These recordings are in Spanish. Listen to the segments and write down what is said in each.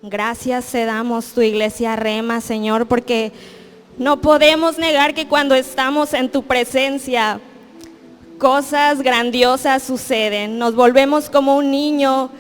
Gracias te damos, tu iglesia Rema, Señor, porque no podemos negar que cuando estamos en tu presencia, cosas grandiosas suceden. Nos volvemos como un niño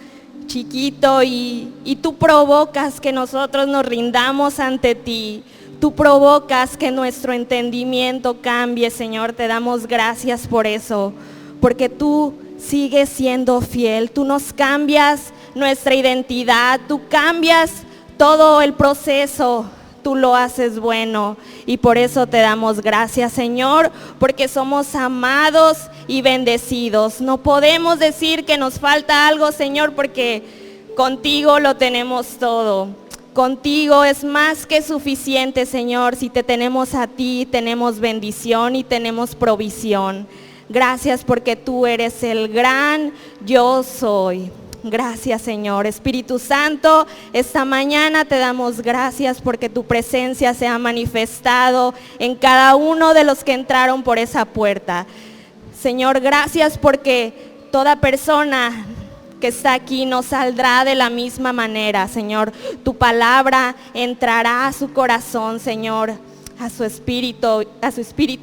chiquito y tú provocas que nosotros nos rindamos ante ti. Tú provocas que nuestro entendimiento cambie, Señor. Te damos gracias por eso, porque tú sigues siendo fiel. Tú nos cambias nuestra identidad, tú cambias todo el proceso, tú lo haces bueno y por eso te damos gracias, Señor, porque somos amados y bendecidos. No podemos decir que nos falta algo, Señor, porque contigo lo tenemos todo. Contigo es más que suficiente, Señor. Si te tenemos a ti, tenemos bendición y tenemos provisión. Gracias porque tú eres el gran yo soy. Gracias, Señor. Espíritu Santo, esta mañana te damos gracias porque tu presencia se ha manifestado en cada uno de los que entraron por esa puerta. Señor, gracias porque toda persona que está aquí no saldrá de la misma manera, Señor. Tu palabra entrará a su corazón, Señor, a su espíritu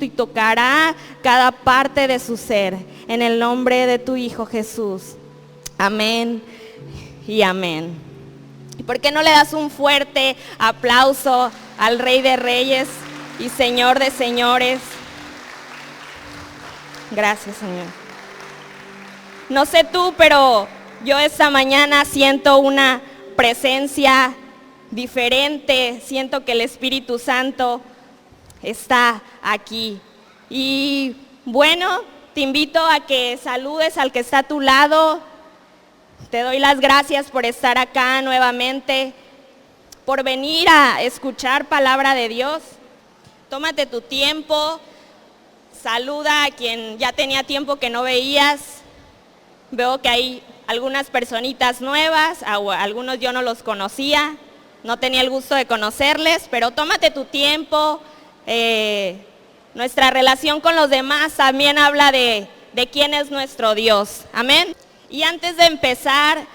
y tocará cada parte de su ser. En el nombre de tu Hijo Jesús. Amén y amén. ¿Y por qué no le das un fuerte aplauso al Rey de Reyes y Señor de Señores? Gracias, Señor. No sé tú, pero yo esta mañana siento una presencia diferente. Siento que el Espíritu Santo está aquí. Y bueno, te invito a que saludes al que está a tu lado. Te doy las gracias por estar acá nuevamente, por venir a escuchar palabra de Dios. Tómate tu tiempo, saluda a quien ya tenía tiempo que no veías. Veo que hay algunas personitas nuevas, algunos yo no los conocía, no tenía el gusto de conocerles, pero tómate tu tiempo. Nuestra relación con los demás también habla de quién es nuestro Dios. Amén. Y antes de empezar,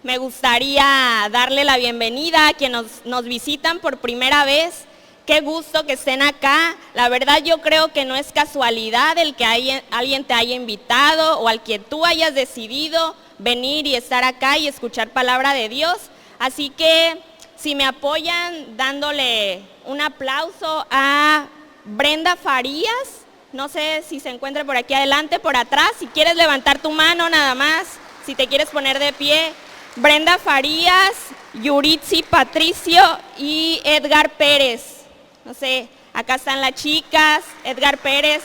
me gustaría darle la bienvenida a quienes nos visitan por primera vez. Qué gusto que estén acá. La verdad yo creo que no es casualidad el que alguien te haya invitado o al que tú hayas decidido venir y estar acá y escuchar palabra de Dios. Así que si me apoyan dándole un aplauso a Brenda Farías. No sé si se encuentra por aquí adelante, por atrás. Si quieres levantar tu mano nada más, si te quieres poner de pie. Brenda Farías, Yuritsi Patricio y Edgar Pérez. No sé, acá están las chicas. Edgar Pérez,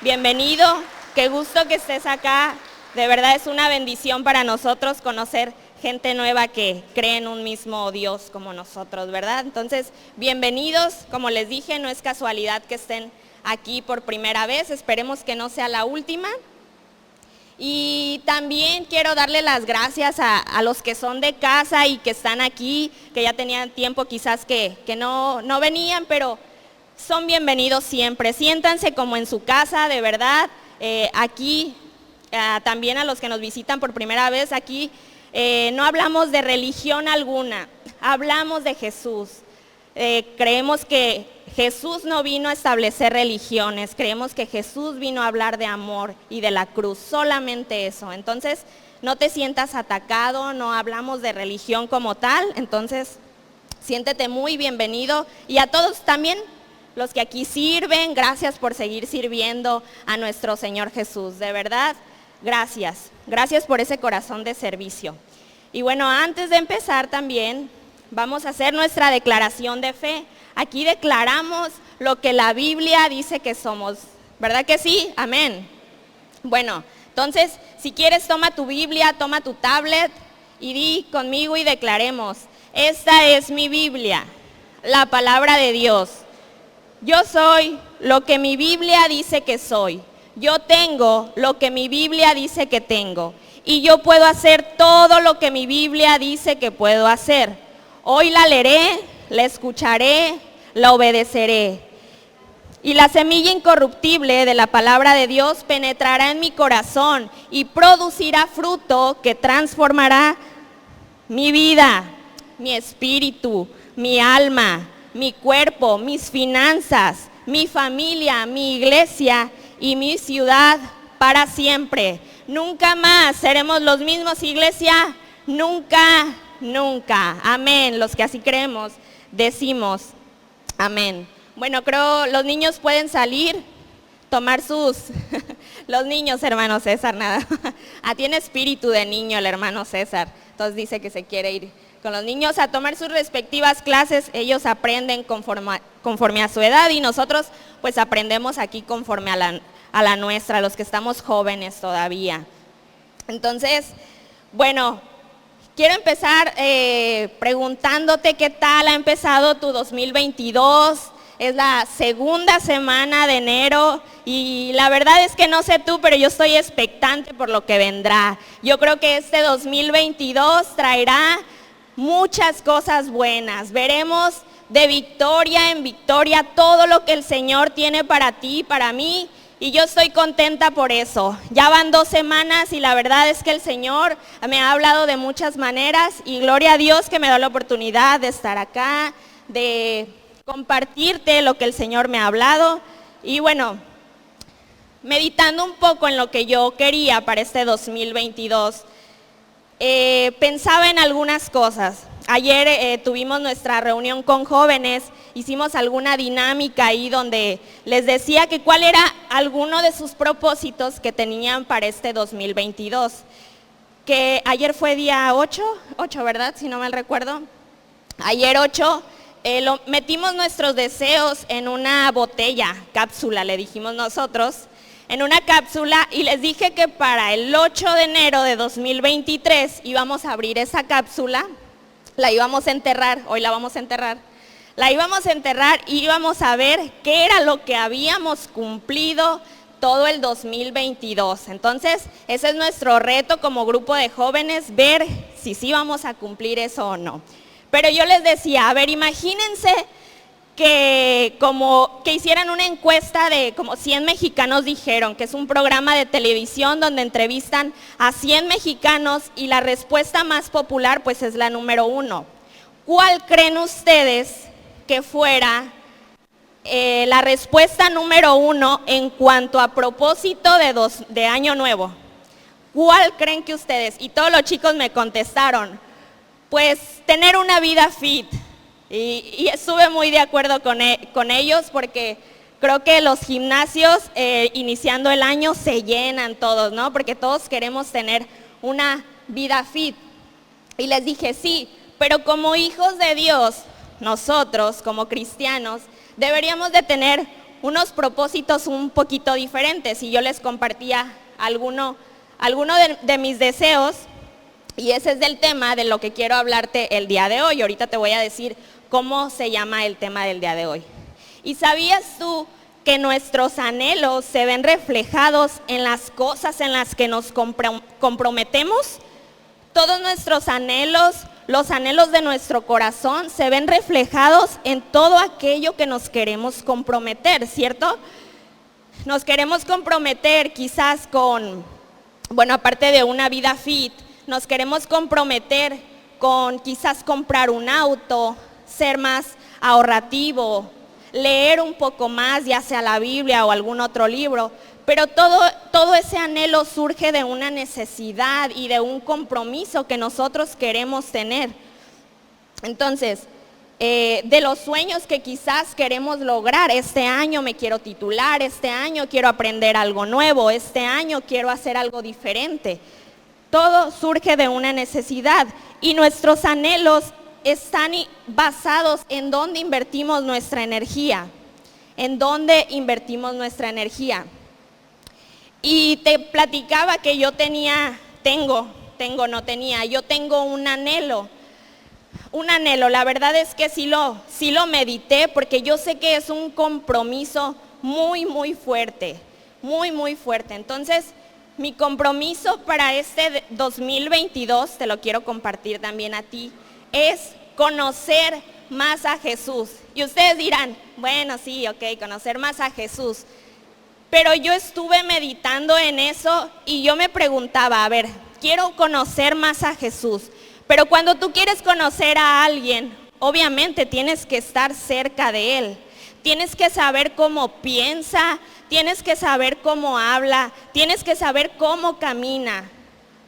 bienvenido. Qué gusto que estés acá. De verdad es una bendición para nosotros conocer gente nueva que cree en un mismo Dios como nosotros, ¿verdad? Entonces, bienvenidos. Como les dije, no es casualidad que estén aquí por primera vez, esperemos que no sea la última. Y también quiero darle las gracias a los que son de casa y que están aquí, que ya tenían tiempo quizás que no venían, pero son bienvenidos siempre. Siéntanse como en su casa, de verdad. Aquí, también a los que nos visitan por primera vez, aquí no hablamos de religión alguna, hablamos de Jesús. Creemos que Jesús no vino a establecer religiones, creemos que Jesús vino a hablar de amor y de la cruz, solamente eso. Entonces, no te sientas atacado, no hablamos de religión como tal, entonces siéntete muy bienvenido. Y a todos también, los que aquí sirven, gracias por seguir sirviendo a nuestro Señor Jesús, de verdad, gracias por ese corazón de servicio. Y bueno, antes de empezar también, vamos a hacer nuestra declaración de fe. Aquí declaramos lo que la Biblia dice que somos, ¿verdad que sí? Amén. Bueno, entonces, si quieres, toma tu Biblia, toma tu tablet y di conmigo y declaremos: esta es mi Biblia, la palabra de Dios. Yo soy lo que mi Biblia dice que soy. Yo tengo lo que mi Biblia dice que tengo. Y yo puedo hacer todo lo que mi Biblia dice que puedo hacer. Hoy la leeré, la escucharé, la obedeceré. Y la semilla incorruptible de la palabra de Dios penetrará en mi corazón y producirá fruto que transformará mi vida. mi espíritu, mi alma, mi cuerpo, mis finanzas, mi familia, mi iglesia y mi ciudad para siempre. Nunca más seremos los mismos, iglesia, nunca, nunca. Amén. Los que así creemos, decimos amén. Bueno, creo los niños pueden salir, tomar sus... Los niños, hermano César, nada. Tiene espíritu de niño el hermano César. Entonces dice que se quiere ir con los niños a tomar sus respectivas clases. Ellos aprenden conforme a su edad y nosotros pues aprendemos aquí conforme a la nuestra, los que estamos jóvenes todavía. Entonces, bueno, quiero empezar preguntándote qué tal ha empezado tu 2022. Es la segunda semana de enero y la verdad es que no sé tú, pero yo estoy expectante por lo que vendrá. Yo creo que este 2022 traerá muchas cosas buenas. Veremos de victoria en victoria todo lo que el Señor tiene para ti y para mí. Y yo estoy contenta por eso. Ya van 2 semanas y la verdad es que el Señor me ha hablado de muchas maneras y gloria a Dios que me da la oportunidad de estar acá, de compartirte lo que el Señor me ha hablado. Y bueno, meditando un poco en lo que yo quería para este 2022, pensaba en algunas cosas. Ayer tuvimos nuestra reunión con jóvenes, hicimos alguna dinámica ahí donde les decía que cuál era alguno de sus propósitos que tenían para este 2022. Que ayer fue día 8, ¿verdad? Si no mal recuerdo. Ayer 8, metimos nuestros deseos en una botella, cápsula le dijimos nosotros, en una cápsula y les dije que para el 8 de enero de 2023 íbamos a abrir esa cápsula. La íbamos a enterrar, hoy la vamos a enterrar. La íbamos a enterrar y íbamos a ver qué era lo que habíamos cumplido todo el 2022. Entonces, ese es nuestro reto como grupo de jóvenes, ver si sí vamos a cumplir eso o no. Pero yo les decía, a ver, imagínense que hicieran una encuesta de como 100 mexicanos dijeron, que es un programa de televisión donde entrevistan a 100 mexicanos y la respuesta más popular pues es la número 1. ¿Cuál creen ustedes que fuera la respuesta número 1 en cuanto a propósito de año nuevo? ¿Cuál creen que ustedes? Y todos los chicos me contestaron, pues tener una vida fit. Y estuve muy de acuerdo con ellos porque creo que los gimnasios iniciando el año se llenan todos, ¿no? Porque todos queremos tener una vida fit. Y les dije, sí, pero como hijos de Dios, nosotros como cristianos, deberíamos de tener unos propósitos un poquito diferentes. Y yo les compartía alguno de mis deseos y ese es del tema de lo que quiero hablarte el día de hoy. Ahorita te voy a decir cómo se llama el tema del día de hoy. ¿Y sabías tú que nuestros anhelos se ven reflejados en las cosas en las que nos comprometemos? Todos nuestros anhelos, los anhelos de nuestro corazón, se ven reflejados en todo aquello que nos queremos comprometer, ¿cierto? Nos queremos comprometer quizás con, bueno, aparte de una vida fit, nos queremos comprometer con quizás comprar un auto, ser más ahorrativo, leer un poco más, ya sea la Biblia o algún otro libro, pero todo ese anhelo surge de una necesidad y de un compromiso que nosotros queremos tener. Entonces, de los sueños que quizás queremos lograr, este año me quiero titular, este año quiero aprender algo nuevo, este año quiero hacer algo diferente. Todo surge de una necesidad y nuestros anhelos están basados en dónde invertimos nuestra energía, en dónde invertimos nuestra energía. Y te platicaba que yo tengo un anhelo, la verdad es que sí lo medité porque yo sé que es un compromiso muy, muy fuerte, muy, muy fuerte. Entonces, mi compromiso para este 2022, te lo quiero compartir también a ti, es conocer más a Jesús. Y ustedes dirán, bueno, sí, ok, conocer más a Jesús. Pero yo estuve meditando en eso y yo me preguntaba, a ver, quiero conocer más a Jesús, Pero cuando tú quieres conocer a alguien, obviamente tienes que estar cerca de él. Tienes que saber cómo piensa, tienes que saber cómo habla, tienes que saber cómo camina,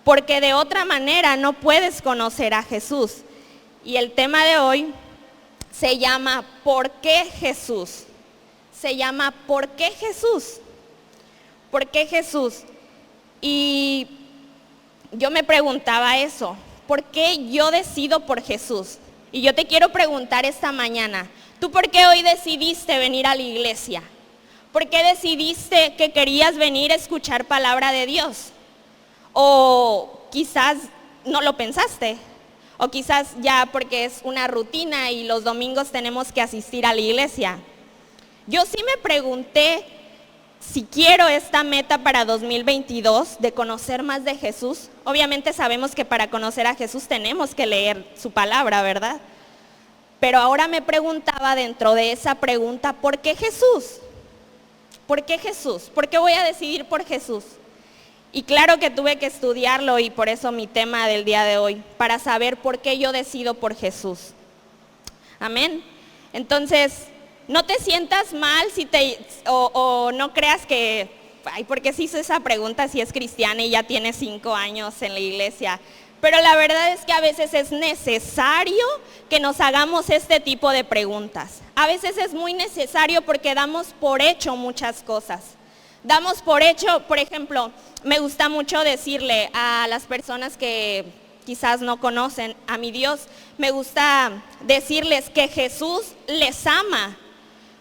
porque de otra manera no puedes conocer a Jesús. Y el tema de hoy se llama ¿por qué Jesús? Se llama ¿por qué Jesús? ¿Por qué Jesús? Y yo me preguntaba eso, ¿por qué yo decido por Jesús? Y yo te quiero preguntar esta mañana, ¿tú por qué hoy decidiste venir a la iglesia? ¿Por qué decidiste que querías venir a escuchar palabra de Dios? O quizás no lo pensaste, o quizás ya porque es una rutina y los domingos tenemos que asistir a la iglesia. Yo sí me pregunté si quiero esta meta para 2022 de conocer más de Jesús. Obviamente sabemos que para conocer a Jesús tenemos que leer su palabra, ¿verdad? Pero ahora me preguntaba dentro de esa pregunta, ¿por qué Jesús? ¿Por qué Jesús? ¿Por qué voy a decidir por Jesús? Y claro que tuve que estudiarlo y por eso mi tema del día de hoy, para saber por qué yo decido por Jesús. Amén. Entonces, no te sientas mal o no creas que, ay, ¿por qué se hizo esa pregunta si es cristiana y ya tiene 5 años en la iglesia? Pero la verdad es que a veces es necesario que nos hagamos este tipo de preguntas. A veces es muy necesario porque damos por hecho muchas cosas. Damos por hecho, por ejemplo, me gusta mucho decirle a las personas que quizás no conocen a mi Dios, me gusta decirles que Jesús les ama.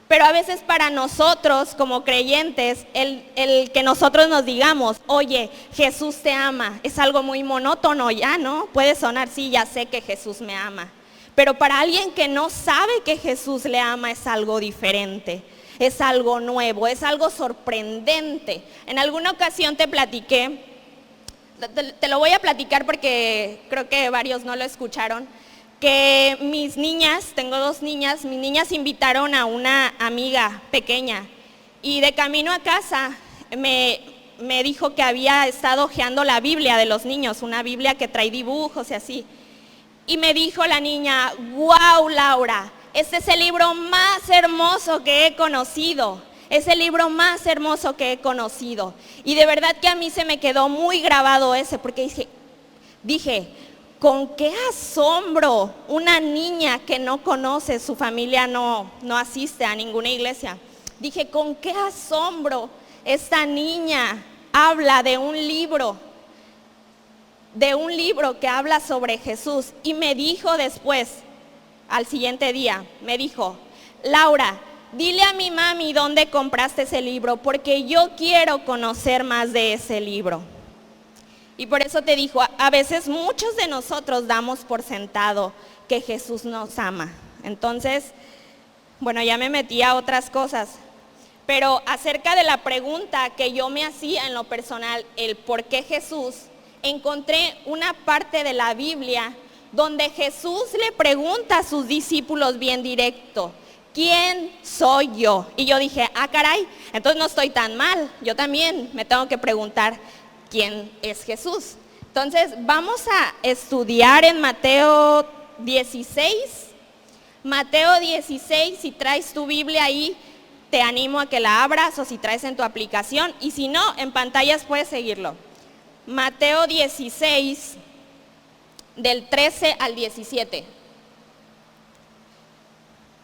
Pero a veces para nosotros como creyentes, el que nosotros nos digamos, oye, Jesús te ama, es algo muy monótono ya, ¿no? Puede sonar, sí, ya sé que Jesús me ama. Pero para alguien que no sabe que Jesús le ama es algo diferente, es algo nuevo, es algo sorprendente. En alguna ocasión te platiqué, te lo voy a platicar porque creo que varios no lo escucharon, que mis niñas, tengo 2 niñas, mis niñas invitaron a una amiga pequeña y de camino a casa me dijo que había estado hojeando la Biblia de los niños, una Biblia que trae dibujos y así. Y me dijo la niña, wow, Laura, este es el libro más hermoso que he conocido, es el libro más hermoso que he conocido. Y de verdad que a mí se me quedó muy grabado ese, porque dije, con qué asombro una niña que no conoce, su familia no asiste a ninguna iglesia. Dije, con qué asombro esta niña habla de un libro que habla sobre Jesús. Y me dijo después, al siguiente día, me dijo, Laura, dile a mi mami dónde compraste ese libro, porque yo quiero conocer más de ese libro. Y por eso te digo, a veces muchos de nosotros damos por sentado que Jesús nos ama. Entonces, bueno, ya me metí a otras cosas. Pero acerca de la pregunta que yo me hacía en lo personal, el por qué Jesús, encontré una parte de la Biblia donde Jesús le pregunta a sus discípulos bien directo, ¿quién soy yo? Y yo dije, caray, entonces no estoy tan mal. Yo también me tengo que preguntar, ¿quién es Jesús? Entonces vamos a estudiar en Mateo 16. Mateo 16, si traes tu Biblia ahí, te animo a que la abras o si traes en tu aplicación y si no, en pantallas puedes seguirlo. Mateo 16, del 13 al 17.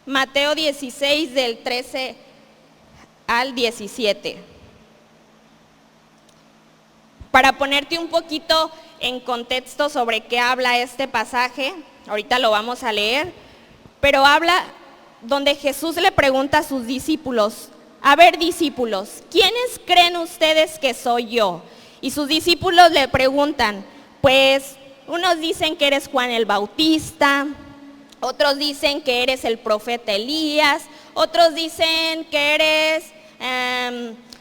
Mateo 16, del 13 al 17. Para ponerte un poquito en contexto sobre qué habla este pasaje, ahorita lo vamos a leer, pero habla donde Jesús le pregunta a sus discípulos, a ver discípulos, ¿quiénes creen ustedes que soy yo? Y sus discípulos le preguntan, pues unos dicen que eres Juan el Bautista, otros dicen que eres el profeta Elías, otros dicen que eres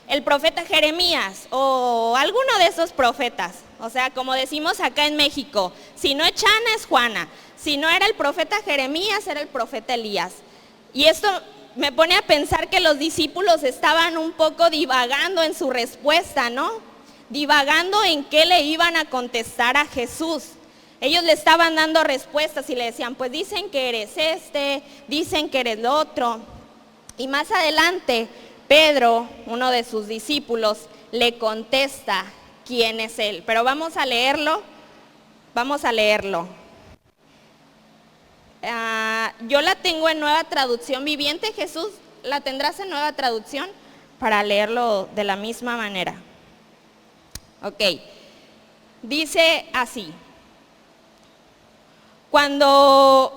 el profeta Jeremías o alguno de esos profetas. O sea, como decimos acá en México, si no es Chana es Juana, si no era el profeta Jeremías era el profeta Elías. Y esto me pone a pensar que los discípulos estaban un poco divagando en su respuesta, ¿no? Divagando en qué le iban a contestar a Jesús. Ellos le estaban dando respuestas y le decían, pues dicen que eres este, dicen que eres lo otro. Y más adelante, Pedro, uno de sus discípulos, le contesta quién es él. Pero vamos a leerlo. Yo la tengo en Nueva Traducción Viviente. Jesús, ¿la tendrás en Nueva Traducción? Para leerlo de la misma manera. Ok. Dice así. Cuando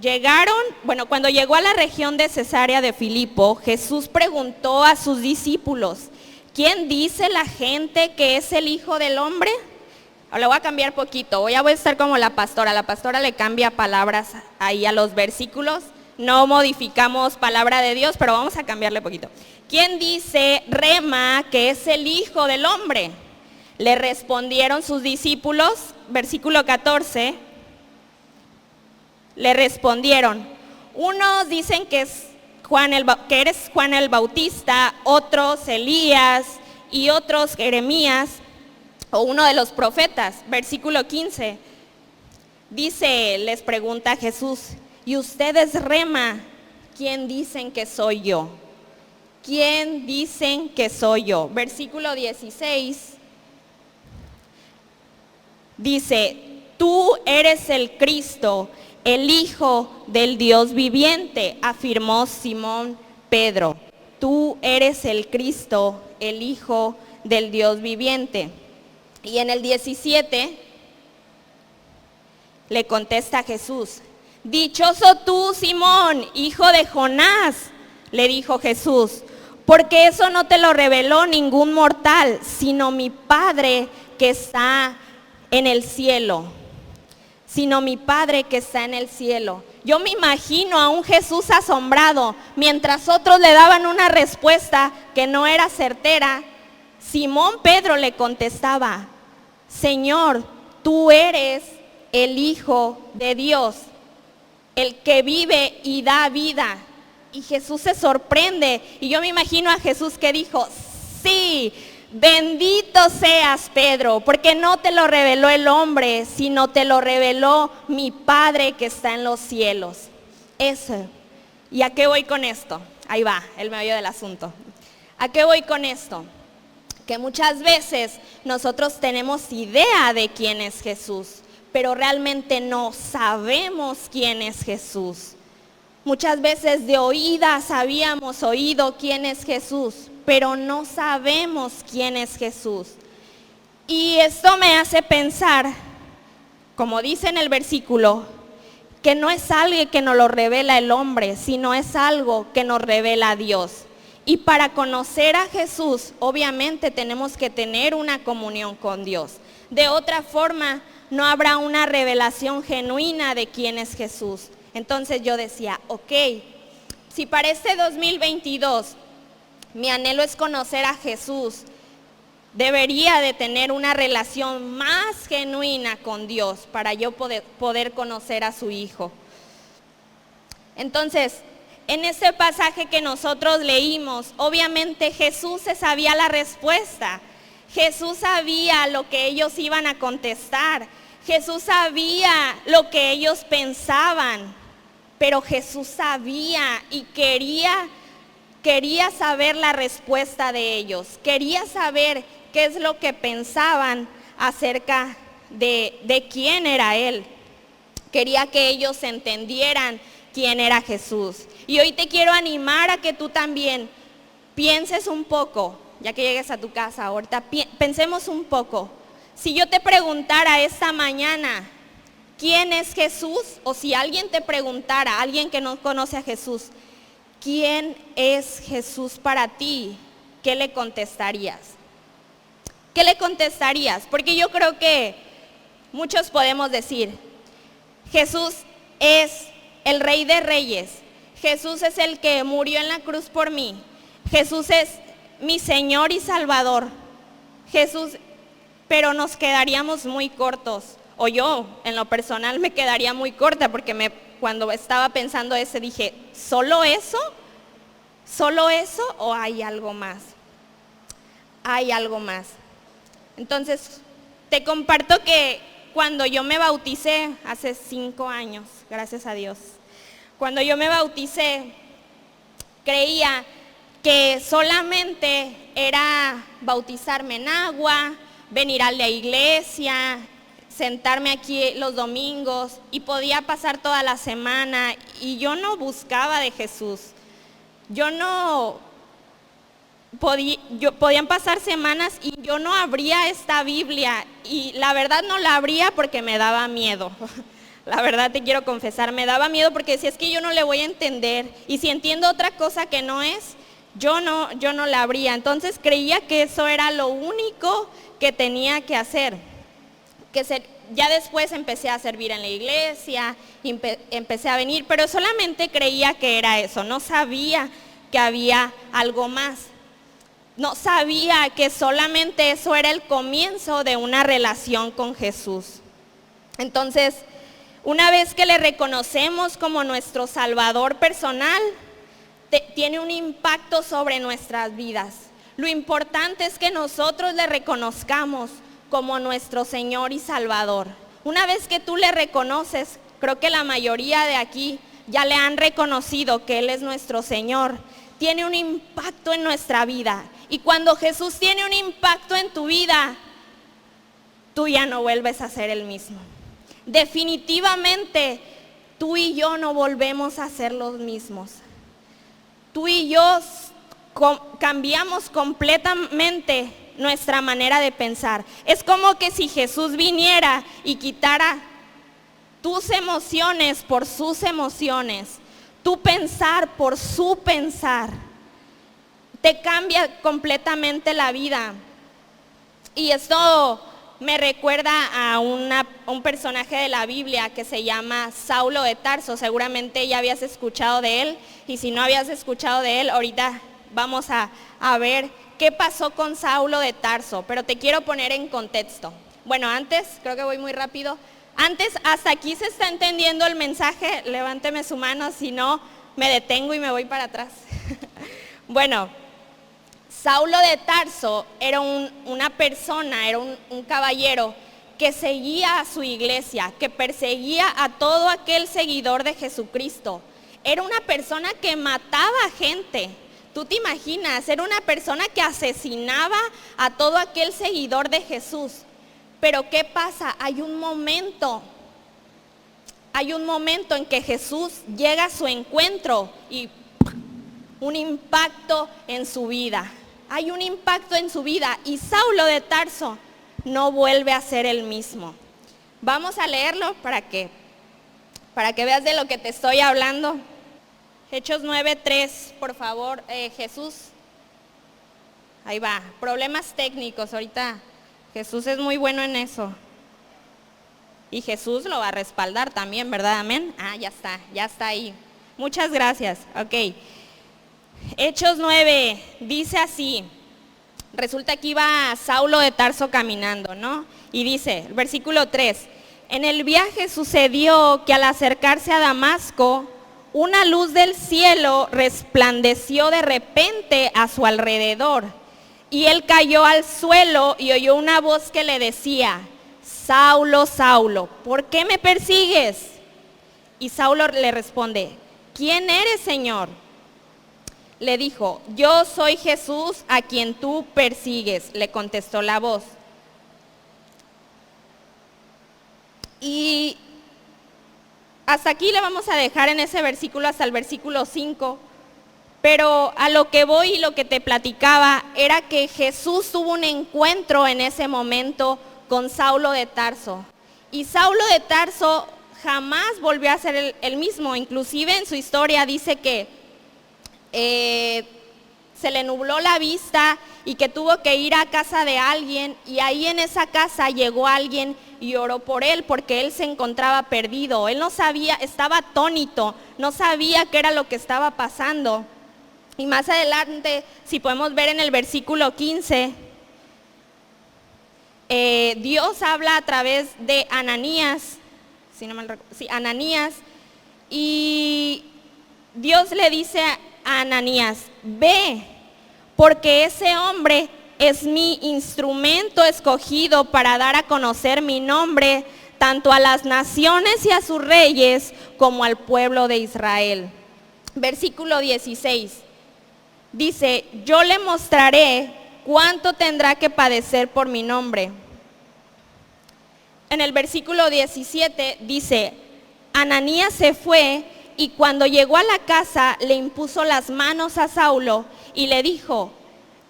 llegó a la región de Cesarea de Filipo, Jesús preguntó a sus discípulos, ¿quién dice la gente que es el Hijo del Hombre? Le voy a cambiar poquito, voy a estar como la pastora le cambia palabras ahí a los versículos, no modificamos palabra de Dios, pero vamos a cambiarle poquito. ¿Quién dice Rema que es el Hijo del Hombre? Le respondieron sus discípulos, versículo 14, le respondieron, unos dicen que eres Juan el Bautista, otros Elías y otros Jeremías o uno de los profetas. Versículo 15, dice, les pregunta Jesús, ¿y ustedes, Rema, quién dicen que soy yo? ¿Quién dicen que soy yo? Versículo 16, dice, tú eres el Cristo, el Hijo del Dios viviente, afirmó Simón Pedro. Tú eres el Cristo, el Hijo del Dios viviente. Y en el 17 le contesta Jesús, dichoso tú, Simón, hijo de Jonás, le dijo Jesús, porque eso no te lo reveló ningún mortal, sino mi Padre que está en el cielo. Yo me imagino a un Jesús asombrado, mientras otros le daban una respuesta que no era certera. Simón Pedro le contestaba, Señor, tú eres el Hijo de Dios, el que vive y da vida. Y Jesús se sorprende, y yo me imagino a Jesús que dijo, sí, bendito seas, Pedro, porque no te lo reveló el hombre, sino te lo reveló mi Padre que está en los cielos. Eso. ¿Y a qué voy con esto? Ahí va, el meollo del asunto. ¿A qué voy con esto? Que muchas veces nosotros tenemos idea de quién es Jesús, pero realmente no sabemos quién es Jesús. Muchas veces de oídas habíamos oído quién es Jesús, pero no sabemos quién es Jesús. Y esto me hace pensar, como dice en el versículo, que no es algo que nos lo revela el hombre, sino es algo que nos revela Dios. Y para conocer a Jesús, obviamente tenemos que tener una comunión con Dios. De otra forma, no habrá una revelación genuina de quién es Jesús. Entonces yo decía, ok, si para este 2022 mi anhelo es conocer a Jesús, debería de tener una relación más genuina con Dios para yo poder conocer a su Hijo. Entonces, en ese pasaje que nosotros leímos, obviamente Jesús se sabía la respuesta. Jesús sabía lo que ellos iban a contestar. Jesús sabía lo que ellos pensaban. Pero Jesús sabía y quería saber la respuesta de ellos. Quería saber qué es lo que pensaban acerca de quién era Él. Quería que ellos entendieran quién era Jesús. Y hoy te quiero animar a que tú también pienses un poco, ya que llegues a tu casa ahorita, pensemos un poco. Si yo te preguntara esta mañana, ¿quién es Jesús? O si alguien te preguntara, alguien que no conoce a Jesús, ¿quién es Jesús para ti? ¿Qué le contestarías? ¿Qué le contestarías? Porque yo creo que muchos podemos decir, Jesús es el Rey de Reyes, Jesús es el que murió en la cruz por mí, Jesús es mi Señor y Salvador, Jesús, pero nos quedaríamos muy cortos. O yo, en lo personal, me quedaría muy corta porque cuando estaba pensando ese dije, ¿solo eso? ¿Solo eso o hay algo más? Hay algo más. Entonces, te comparto que cuando yo me bauticé hace 5 años, gracias a Dios, cuando yo me bauticé, creía que solamente era bautizarme en agua, venir a la iglesia, sentarme aquí los domingos y podía pasar toda la semana y yo no buscaba de Jesús. Podían pasar semanas y yo no abría esta Biblia y la verdad no la abría porque me daba miedo. La verdad te quiero confesar, me daba miedo porque decía, es que yo no le voy a entender y si entiendo otra cosa que no es, yo no la abría. Entonces creía que eso era lo único que tenía que hacer. Ya después empecé a servir en la iglesia, empecé a venir, pero solamente creía que era eso, no sabía que había algo más. No sabía que solamente eso era el comienzo de una relación con Jesús. Entonces, una vez que le reconocemos como nuestro Salvador personal, tiene un impacto sobre nuestras vidas. Lo importante es que nosotros le reconozcamos como nuestro Señor y Salvador. Una vez que tú le reconoces, creo que la mayoría de aquí ya le han reconocido que Él es nuestro Señor, tiene un impacto en nuestra vida. Y cuando Jesús tiene un impacto en tu vida, tú ya no vuelves a ser el mismo. Definitivamente, tú y yo no volvemos a ser los mismos. Tú y yo cambiamos completamente nuestra manera de pensar. Es como que si Jesús viniera y quitara tus emociones por sus emociones, tu pensar por su pensar, te cambia completamente la vida. Y esto me recuerda a un personaje de la Biblia que se llama Saulo de Tarso. Seguramente ya habías escuchado de él, y si no habías escuchado de él, ahorita vamos a ver qué pasó con Saulo de Tarso, pero te quiero poner en contexto. Bueno, antes, creo que voy muy rápido. Antes, ¿hasta aquí se está entendiendo el mensaje? Levánteme su mano, si no, me detengo y me voy para atrás. Bueno, Saulo de Tarso era una persona, era un caballero que seguía a su iglesia, que perseguía a todo aquel seguidor de Jesucristo. Era una persona que mataba gente. Tú te imaginas, era una persona que asesinaba a todo aquel seguidor de Jesús. Pero ¿qué pasa? Hay un momento en que Jesús llega a su encuentro y un impacto en su vida. Hay un impacto en su vida y Saulo de Tarso no vuelve a ser el mismo. Vamos a leerlo para que veas de lo que te estoy hablando. Hechos 9:3, por favor, Jesús. Ahí va, problemas técnicos ahorita. Jesús es muy bueno en eso. Y Jesús lo va a respaldar también, ¿verdad? Amén. Ya está ahí. Muchas gracias. Ok. Hechos 9 dice así. Resulta que iba Saulo de Tarso caminando, ¿no? Y dice, el versículo 3, en el viaje sucedió que al acercarse a Damasco, una luz del cielo resplandeció de repente a su alrededor. Y él cayó al suelo y oyó una voz que le decía, Saulo, Saulo, ¿por qué me persigues? Y Saulo le responde, ¿quién eres, Señor? Le dijo, yo soy Jesús a quien tú persigues, le contestó la voz. Y hasta aquí le vamos a dejar en ese versículo, hasta el versículo 5. Pero a lo que voy y lo que te platicaba era que Jesús tuvo un encuentro en ese momento con Saulo de Tarso. Y Saulo de Tarso jamás volvió a ser el mismo. Inclusive en su historia dice que se le nubló la vista y que tuvo que ir a casa de alguien, y ahí en esa casa llegó alguien y oró por él porque él se encontraba perdido. Él no sabía, estaba atónito, no sabía qué era lo que estaba pasando. Y más adelante, si podemos ver en el versículo 15, Dios habla a través de Ananías, Ananías, y Dios le dice a Ananías, ve, porque ese hombre es mi instrumento escogido para dar a conocer mi nombre tanto a las naciones y a sus reyes como al pueblo de Israel. Versículo 16. Dice, yo le mostraré cuánto tendrá que padecer por mi nombre. En el versículo 17 dice, Ananías se fue y cuando llegó a la casa le impuso las manos a Saulo y le dijo,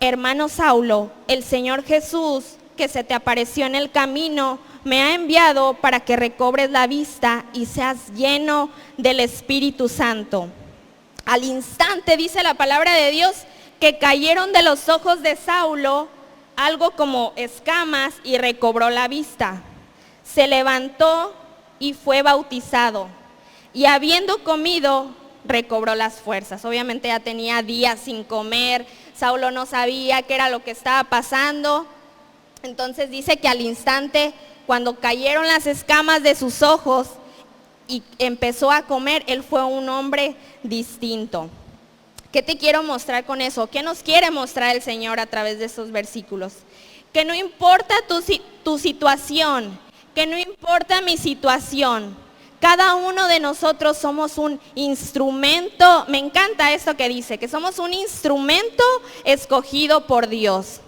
hermano Saulo, el Señor Jesús que se te apareció en el camino me ha enviado para que recobres la vista y seas lleno del Espíritu Santo. Al instante, dice la palabra de Dios, que cayeron de los ojos de Saulo algo como escamas y recobró la vista. Se levantó y fue bautizado. Y habiendo comido, recobró las fuerzas. Obviamente ya tenía días sin comer. Saulo no sabía qué era lo que estaba pasando. Entonces dice que al instante, cuando cayeron las escamas de sus ojos y empezó a comer, él fue un hombre distinto. ¿Qué te quiero mostrar con eso? ¿Qué nos quiere mostrar el Señor a través de estos versículos? Que no importa tu situación, que no importa mi situación, cada uno de nosotros somos un instrumento. Me encanta esto que dice, que somos un instrumento escogido por Dios.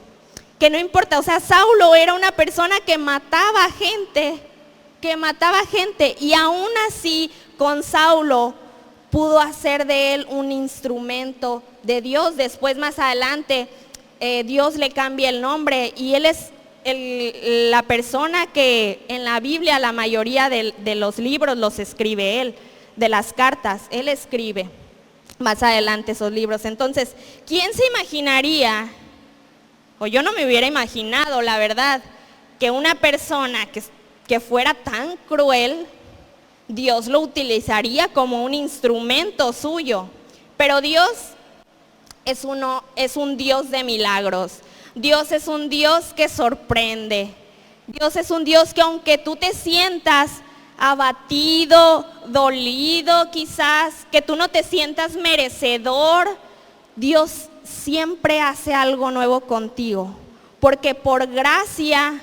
Que no importa, o sea, Saulo era una persona que mataba gente, y aún así con Saulo pudo hacer de él un instrumento de Dios. Después, más adelante, Dios le cambia el nombre y él es la persona que en la Biblia la mayoría de los libros los escribe él, de las cartas, él escribe más adelante esos libros. Entonces, ¿quién se imaginaría, o yo no me hubiera imaginado, la verdad, que una persona que fuera tan cruel, Dios lo utilizaría como un instrumento suyo? Pero Dios es un Dios de milagros. Dios es un Dios que sorprende. Dios es un Dios que aunque tú te sientas abatido, dolido quizás, que tú no te sientas merecedor, Dios siempre hace algo nuevo contigo. Porque por gracia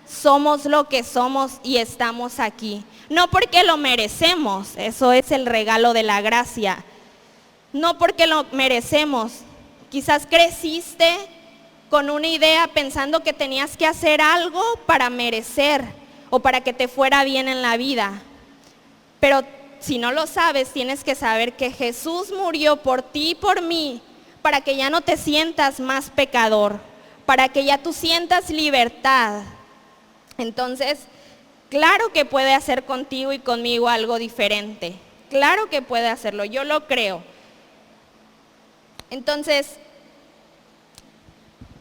somos lo que somos y estamos aquí. No porque lo merecemos, eso es el regalo de la gracia. No porque lo merecemos. Quizás creciste con una idea pensando que tenías que hacer algo para merecer o para que te fuera bien en la vida. Pero si no lo sabes, tienes que saber que Jesús murió por ti y por mí para que ya no te sientas más pecador, para que ya tú sientas libertad. Entonces, claro que puede hacer contigo y conmigo algo diferente. Claro que puede hacerlo, yo lo creo. Entonces,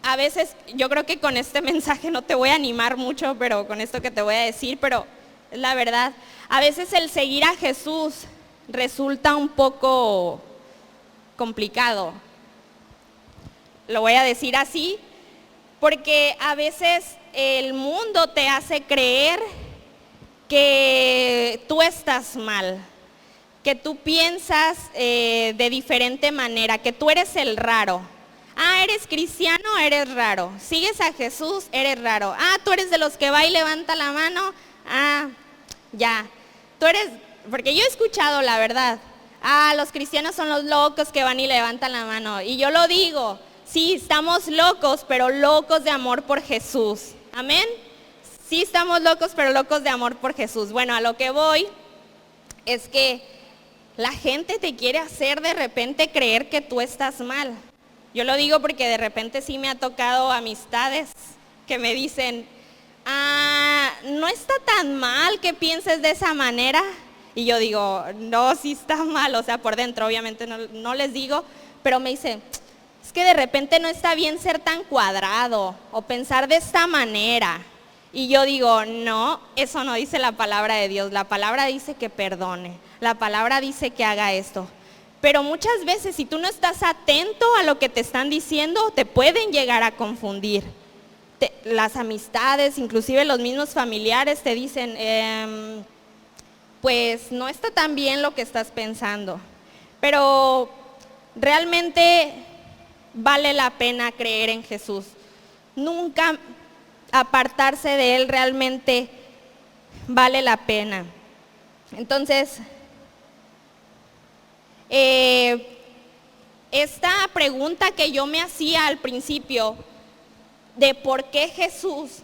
a veces, yo creo que con este mensaje no te voy a animar mucho, pero con esto que te voy a decir, pero es la verdad. A veces el seguir a Jesús resulta un poco complicado. Lo voy a decir así, porque a veces el mundo te hace creer que tú estás mal, que tú piensas de diferente manera, que tú eres el raro. Ah, eres cristiano, eres raro. Sigues a Jesús, eres raro. Ah, tú eres de los que va y levanta la mano. Ah, ya. Tú eres, porque yo he escuchado la verdad. Ah, los cristianos son los locos que van y levantan la mano. Y yo lo digo, sí, estamos locos, pero locos de amor por Jesús. Amén. Sí, estamos locos, pero locos de amor por Jesús. Bueno, a lo que voy es que la gente te quiere hacer de repente creer que tú estás mal. Yo lo digo porque de repente sí me ha tocado amistades que me dicen, no está tan mal que pienses de esa manera. Y yo digo, no, sí está mal, o sea, por dentro obviamente no les digo, pero me dicen, es que de repente no está bien ser tan cuadrado o pensar de esta manera. Y yo digo, no, eso no dice la palabra de Dios. La palabra dice que perdone, la palabra dice que haga esto. Pero muchas veces si tú no estás atento a lo que te están diciendo, te pueden llegar a confundir. Las amistades, inclusive los mismos familiares te dicen, pues no está tan bien lo que estás pensando. Pero realmente vale la pena creer en Jesús. Nunca, apartarse de Él realmente vale la pena. Entonces, esta pregunta que yo me hacía al principio de por qué Jesús,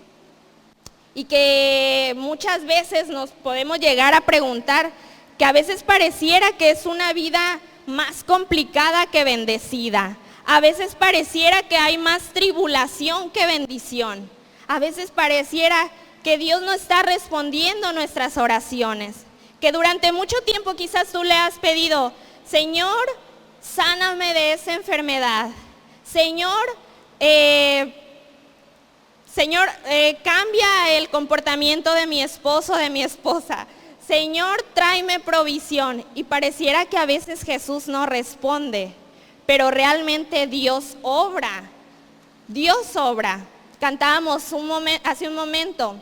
y que muchas veces nos podemos llegar a preguntar, que a veces pareciera que es una vida más complicada que bendecida. A veces pareciera que hay más tribulación que bendición. A veces pareciera que Dios no está respondiendo nuestras oraciones. Que durante mucho tiempo quizás tú le has pedido, Señor, sáname de esa enfermedad. Señor, cambia el comportamiento de mi esposo, de mi esposa. Señor, tráeme provisión. Y pareciera que a veces Jesús no responde, pero realmente Dios obra. Dios obra. Cantábamos hace un momento,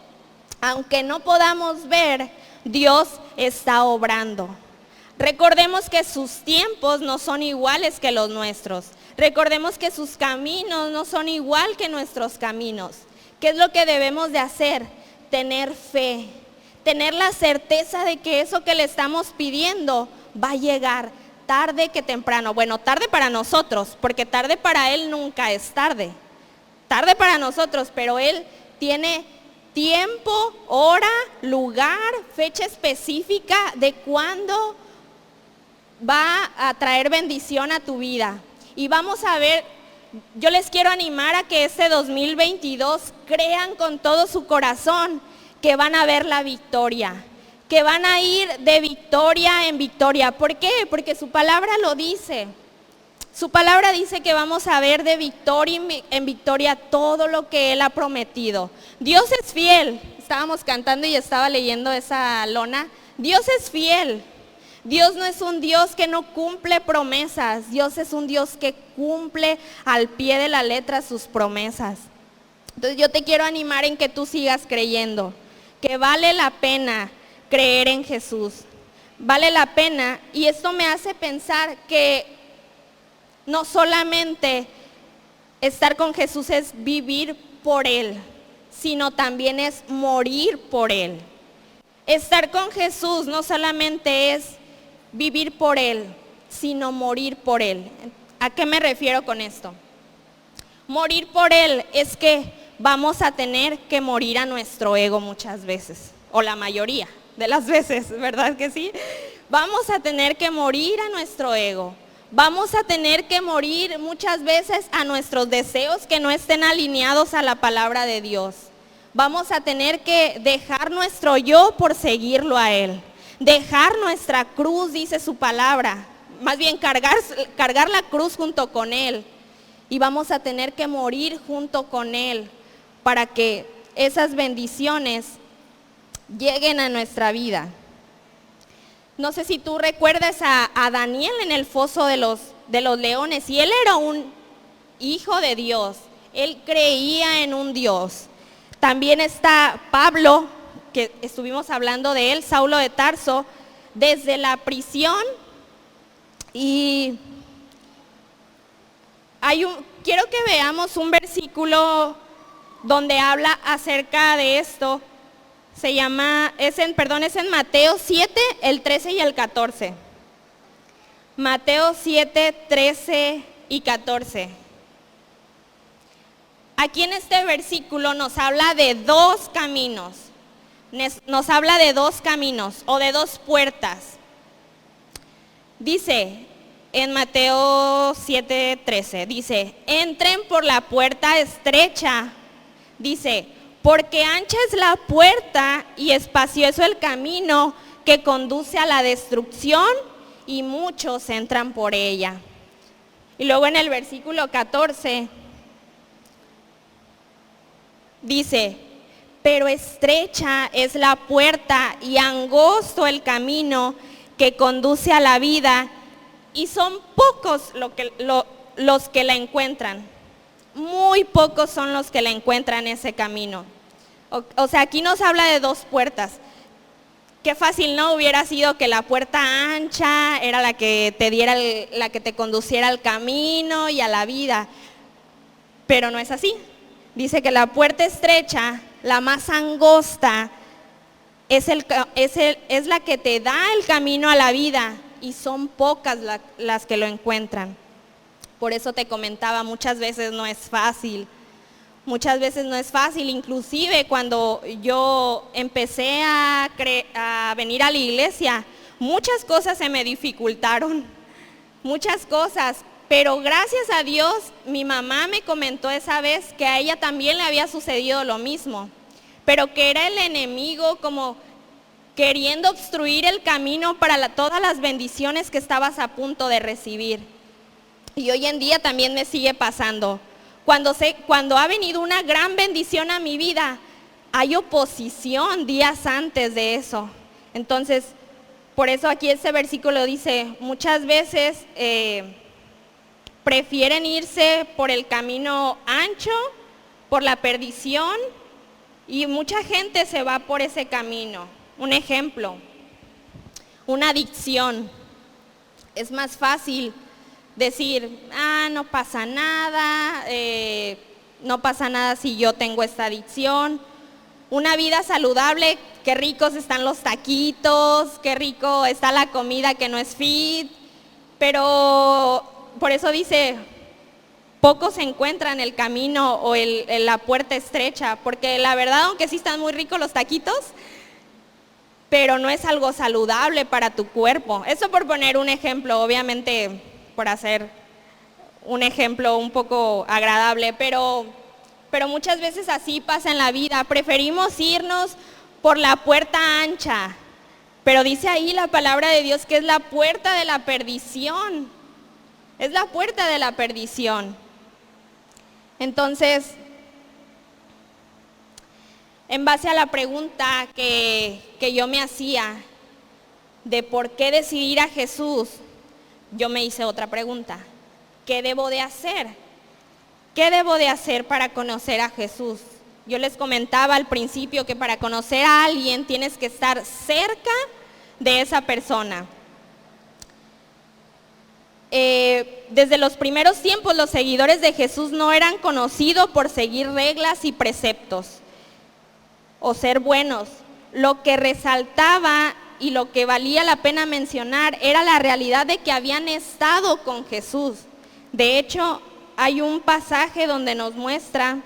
aunque no podamos ver, Dios está obrando. Recordemos que sus tiempos no son iguales que los nuestros. Recordemos que sus caminos no son igual que nuestros caminos. ¿Qué es lo que debemos de hacer? Tener fe, tener la certeza de que eso que le estamos pidiendo va a llegar tarde que temprano. Bueno, tarde para nosotros, porque tarde para Él nunca es tarde. Tarde para nosotros, pero Él tiene tiempo, hora, lugar, fecha específica de cuándo va a traer bendición a tu vida. Y vamos a ver, yo les quiero animar a que este 2022 crean con todo su corazón que van a ver la victoria, que van a ir de victoria en victoria. ¿Por qué? Porque su palabra lo dice. Su palabra dice que vamos a ver de victoria en victoria todo lo que Él ha prometido. Dios es fiel. Estábamos cantando y estaba leyendo esa lona. Dios es fiel. Dios no es un Dios que no cumple promesas. Dios es un Dios que cumple al pie de la letra sus promesas. Entonces yo te quiero animar en que tú sigas creyendo, que vale la pena creer en Jesús. Vale la pena, y esto me hace pensar que no solamente estar con Jesús es vivir por Él, sino también es morir por Él. Estar con Jesús no solamente es vivir por Él, sino morir por Él. ¿A qué me refiero con esto? Morir por Él es que vamos a tener que morir a nuestro ego muchas veces, o la mayoría de las veces, ¿verdad que sí? Vamos a tener que morir a nuestro ego. Vamos a tener que morir muchas veces a nuestros deseos que no estén alineados a la palabra de Dios. Vamos a tener que dejar nuestro yo por seguirlo a Él. Dejar nuestra cruz, dice su palabra. Más bien cargar la cruz junto con Él. Y vamos a tener que morir junto con Él para que esas bendiciones lleguen a nuestra vida. No sé si tú recuerdas a Daniel en el foso de los leones, y él era un hijo de Dios, él creía en un Dios. También está Pablo, que estuvimos hablando de él, Saulo de Tarso, desde la prisión, y quiero que veamos un versículo donde habla acerca de esto. Es en Mateo 7, el 13 y el 14. Mateo 7, 13 y 14. Aquí en este versículo nos habla de dos caminos. Nos habla de dos caminos o de dos puertas. Dice en Mateo 7, 13, dice, entren por la puerta estrecha. Dice, porque ancha es la puerta y espacioso el camino que conduce a la destrucción, y muchos entran por ella. Y luego en el versículo 14 dice, pero estrecha es la puerta y angosto el camino que conduce a la vida, y son pocos los que la encuentran. Muy pocos son los que la encuentran ese camino. O sea, aquí nos habla de dos puertas. Qué fácil no hubiera sido que la puerta ancha era la que te diera, la que te conduciera al camino y a la vida. Pero no es así. Dice que la puerta estrecha, la más angosta, es la que te da el camino a la vida y son pocas las que lo encuentran. Por eso te comentaba, muchas veces no es fácil. Muchas veces no es fácil, inclusive cuando yo empecé a venir a la iglesia, muchas cosas se me dificultaron, muchas cosas, pero gracias a Dios mi mamá me comentó esa vez que a ella también le había sucedido lo mismo, pero que era el enemigo como queriendo obstruir el camino para todas las bendiciones que estabas a punto de recibir. Y hoy en día también me sigue pasando. Cuando ha venido una gran bendición a mi vida, hay oposición días antes de eso. Entonces, por eso aquí ese versículo dice, muchas veces prefieren irse por el camino ancho, por la perdición, y mucha gente se va por ese camino. Un ejemplo, una adicción. Es más fácil decir, no pasa nada, no pasa nada si yo tengo esta adicción. Una vida saludable, qué ricos están los taquitos, qué rico está la comida que no es fit, pero por eso dice, pocos encuentran el camino o la puerta estrecha, porque la verdad, aunque sí están muy ricos los taquitos, pero no es algo saludable para tu cuerpo. Eso por poner un ejemplo, obviamente por hacer un ejemplo un poco agradable, pero muchas veces así pasa en la vida. Preferimos irnos por la puerta ancha, pero dice ahí la palabra de Dios que es la puerta de la perdición. Es la puerta de la perdición. Entonces, en base a la pregunta que yo me hacía de por qué decidir a Jesús, yo me hice otra pregunta. ¿Qué debo de hacer? ¿Qué debo de hacer para conocer a Jesús? Yo les comentaba al principio que para conocer a alguien tienes que estar cerca de esa persona. Desde los primeros tiempos los seguidores de Jesús no eran conocidos por seguir reglas y preceptos o ser buenos. Lo que resaltaba y lo que valía la pena mencionar era la realidad de que habían estado con Jesús. De hecho, hay un pasaje donde nos muestra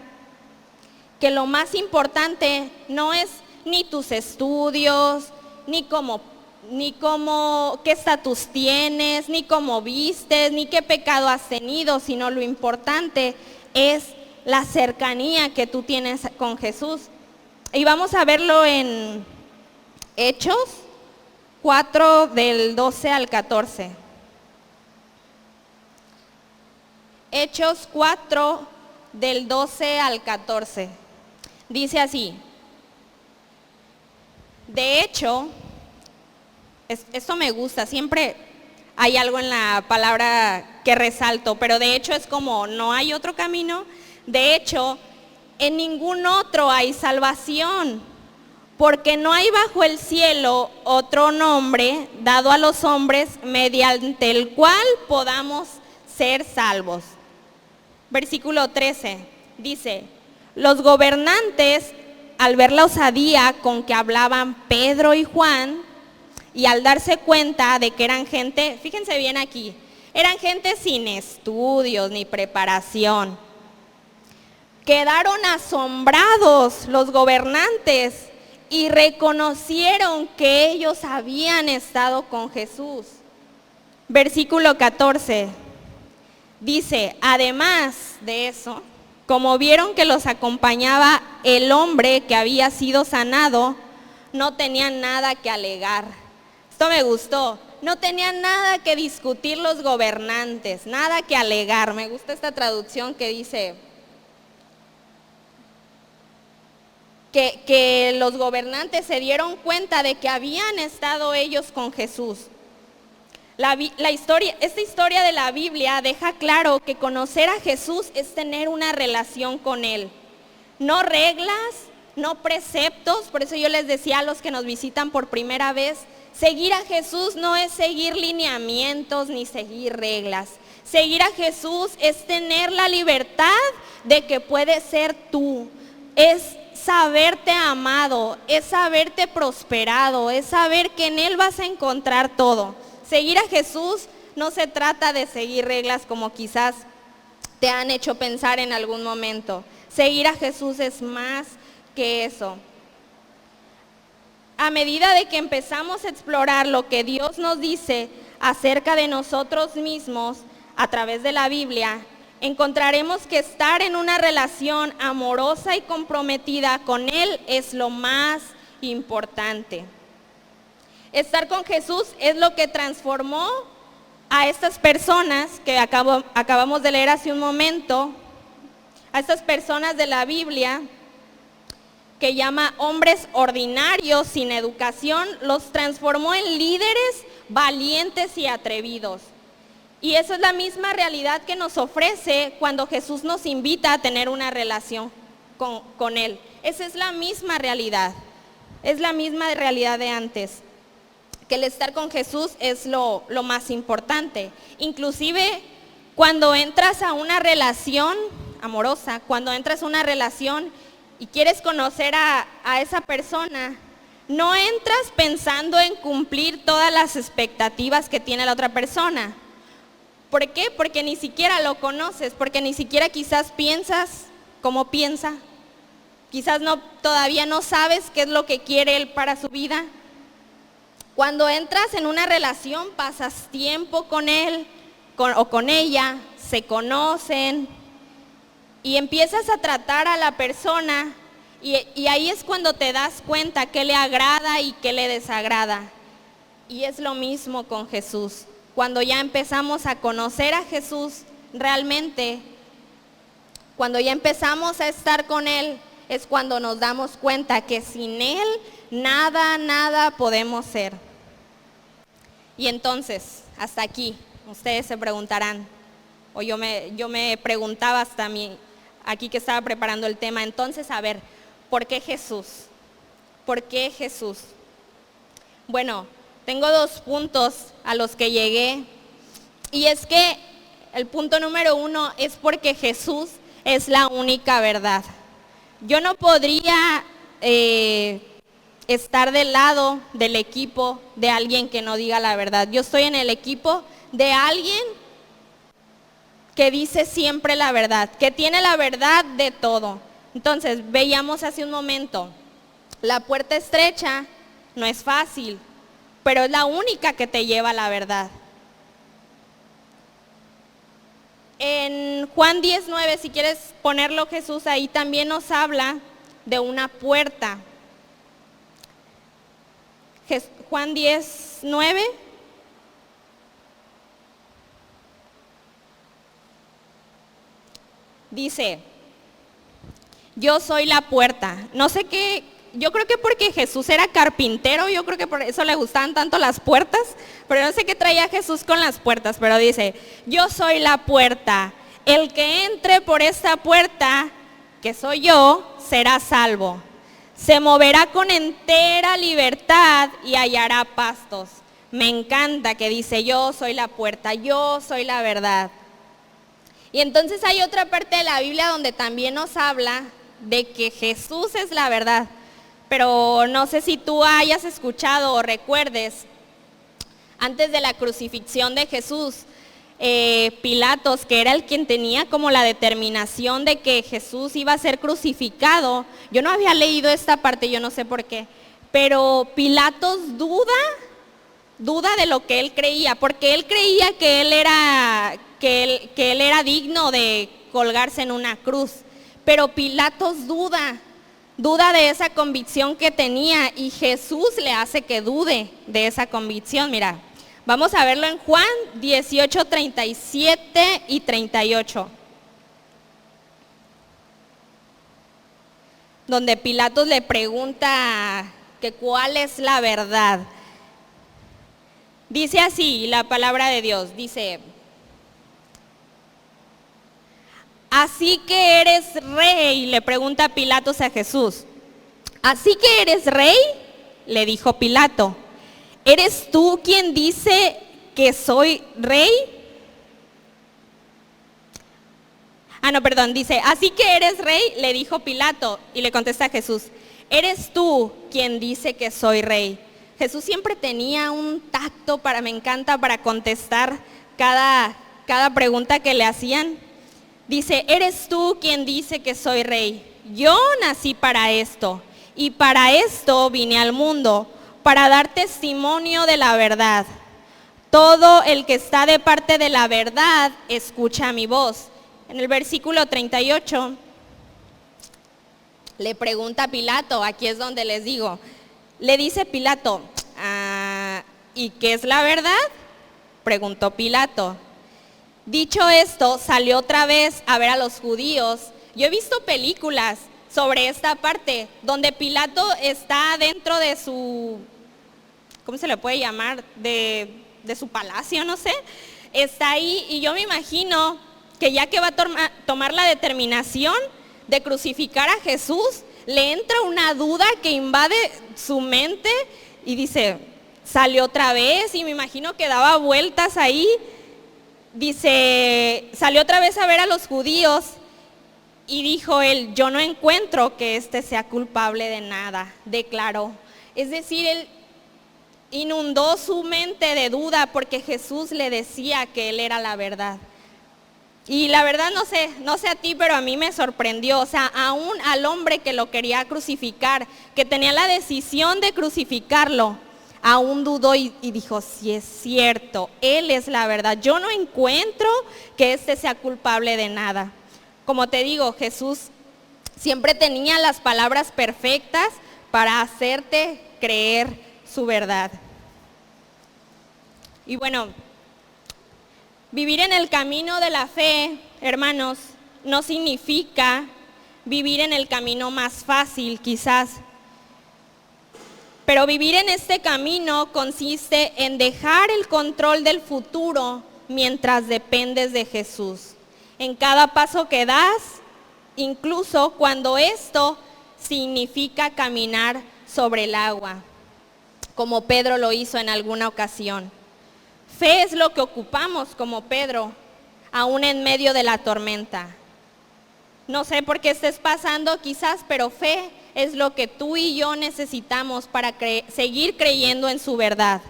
que lo más importante no es ni tus estudios, ni qué estatus tienes, ni cómo vistes, ni qué pecado has tenido, sino lo importante es la cercanía que tú tienes con Jesús. Y vamos a verlo en Hechos 4 del 12 al 14. Hechos 4 del 12 al 14. Dice así. De hecho, esto me gusta, siempre hay algo en la palabra que resalto, pero de hecho es como no hay otro camino. De hecho, en ningún otro hay salvación, porque no hay bajo el cielo otro nombre dado a los hombres mediante el cual podamos ser salvos. Versículo 13 dice, los gobernantes, al ver la osadía con que hablaban Pedro y Juan, y al darse cuenta de que eran gente, fíjense bien aquí, eran gente sin estudios ni preparación, quedaron asombrados los gobernantes y reconocieron que ellos habían estado con Jesús. Versículo 14 dice, además de eso, como vieron que los acompañaba el hombre que había sido sanado, no tenían nada que alegar. Esto me gustó. No tenían nada que discutir los gobernantes, nada que alegar. Me gusta esta traducción que dice que los gobernantes se dieron cuenta de que habían estado ellos con Jesús. Esta historia de la Biblia deja claro que conocer a Jesús es tener una relación con Él. No reglas, no preceptos. Por eso yo les decía a los que nos visitan por primera vez, seguir a Jesús no es seguir lineamientos ni seguir reglas. Seguir a Jesús es tener la libertad de que puedes ser tú. Es saberte amado, es saberte prosperado, es saber que en Él vas a encontrar todo. Seguir a Jesús no se trata de seguir reglas como quizás te han hecho pensar en algún momento. Seguir a Jesús es más que eso. A medida de que empezamos a explorar lo que Dios nos dice acerca de nosotros mismos a través de la Biblia, encontraremos que estar en una relación amorosa y comprometida con Él es lo más importante. Estar con Jesús es lo que transformó a estas personas que acabamos de leer hace un momento, a estas personas de la Biblia, que llama hombres ordinarios sin educación, los transformó en líderes valientes y atrevidos. Y eso es la misma realidad que nos ofrece cuando Jesús nos invita a tener una relación con Él. Esa es la misma realidad, es la misma realidad de antes, que el estar con Jesús es lo más importante. Inclusive cuando entras a una relación amorosa, cuando entras a una relación y quieres conocer a esa persona, no entras pensando en cumplir todas las expectativas que tiene la otra persona. ¿Por qué? Porque ni siquiera lo conoces, porque ni siquiera quizás piensas como piensa. Quizás todavía no sabes qué es lo que quiere Él para su vida. Cuando entras en una relación, pasas tiempo con Él o con ella, se conocen y empiezas a tratar a la persona y ahí es cuando te das cuenta qué le agrada y qué le desagrada. Y es lo mismo con Jesús. Cuando ya empezamos a conocer a Jesús realmente, cuando ya empezamos a estar con Él, es cuando nos damos cuenta que sin Él nada podemos ser. Y entonces, hasta aquí, ustedes se preguntarán, o yo me preguntaba hasta aquí que estaba preparando el tema, entonces, a ver, ¿por qué Jesús? ¿Por qué Jesús? Bueno, tengo 2 puntos a los que llegué, y es que el punto número 1 es porque Jesús es la única verdad. Yo no podría estar del lado del equipo de alguien que no diga la verdad. Yo estoy en el equipo de alguien que dice siempre la verdad, que tiene la verdad de todo. Entonces, veíamos hace un momento, la puerta estrecha no es fácil, pero es la única que te lleva a la verdad. En Juan 10:9, si quieres ponerlo Jesús, ahí también nos habla de una puerta. Juan 10:9. Dice, yo soy la puerta. No sé qué, yo creo que porque Jesús era carpintero, yo creo que por eso le gustaban tanto las puertas, pero no sé qué traía Jesús con las puertas, pero dice, yo soy la puerta. El que entre por esta puerta, que soy yo, será salvo. Se moverá con entera libertad y hallará pastos. Me encanta que dice, yo soy la puerta, yo soy la verdad. Y entonces hay otra parte de la Biblia donde también nos habla de que Jesús es la verdad. Pero no sé si tú hayas escuchado o recuerdes, antes de la crucifixión de Jesús, Pilatos, que era el quien tenía como la determinación de que Jesús iba a ser crucificado. Yo no había leído esta parte, yo no sé por qué, pero Pilatos duda de lo que él creía, porque él creía que él era digno de colgarse en una cruz, pero Pilatos duda de esa convicción que tenía y Jesús le hace que dude de esa convicción. Mira, vamos a verlo en Juan 18, 37 y 38. Donde Pilatos le pregunta que cuál es la verdad. Dice así la palabra de Dios, dice, así que eres rey, le pregunta Pilatos a Jesús. ¿Así que eres rey? Le dijo Pilato. ¿Eres tú quien dice que soy rey? No, perdón, dice, así que eres rey, le dijo Pilato, y le contesta Jesús, eres tú quien dice que soy rey. Jesús siempre tenía un tacto me encanta, para contestar cada pregunta que le hacían. Dice, eres tú quien dice que soy rey. Yo nací para esto, y para esto vine al mundo, para dar testimonio de la verdad. Todo el que está de parte de la verdad, escucha mi voz. En el versículo 38, le pregunta a Pilato, aquí es donde les digo, le dice Pilato, ¿y qué es la verdad? Preguntó Pilato. Dicho esto, salió otra vez a ver a los judíos. Yo he visto películas sobre esta parte, donde Pilato está dentro de su, ¿cómo se le puede llamar? De su palacio, no sé. Está ahí y yo me imagino que ya que va a tomar la determinación de crucificar a Jesús, le entra una duda que invade su mente y dice, salió otra vez, y me imagino que daba vueltas ahí. Dice, salió otra vez a ver a los judíos y dijo él, yo no encuentro que éste sea culpable de nada, declaró. Es decir, él inundó su mente de duda porque Jesús le decía que él era la verdad. Y la verdad no sé a ti, pero a mí me sorprendió. O sea, aún al hombre que lo quería crucificar, que tenía la decisión de crucificarlo, aún dudó y dijo, sí es cierto, él es la verdad. Yo no encuentro que éste sea culpable de nada. Como te digo, Jesús siempre tenía las palabras perfectas para hacerte creer su verdad. Y bueno, vivir en el camino de la fe, hermanos, no significa vivir en el camino más fácil, quizás. Pero vivir en este camino consiste en dejar el control del futuro mientras dependes de Jesús. En cada paso que das, incluso cuando esto significa caminar sobre el agua, como Pedro lo hizo en alguna ocasión. Fe es lo que ocupamos como Pedro, aún en medio de la tormenta. No sé por qué estés pasando quizás, pero fe es lo que tú y yo necesitamos para seguir creyendo en su verdad,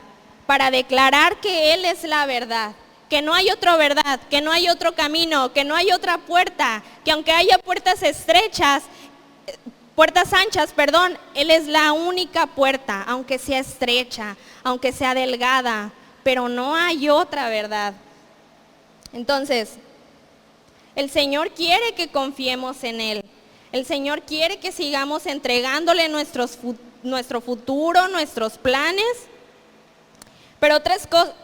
para declarar que Él es la verdad, que no hay otra verdad, que no hay otro camino, que no hay otra puerta, que aunque haya puertas anchas, Él es la única puerta, aunque sea estrecha, aunque sea delgada, pero no hay otra verdad. Entonces, el Señor quiere que confiemos en Él. El Señor quiere que sigamos entregándole nuestro futuro, nuestros planes. Pero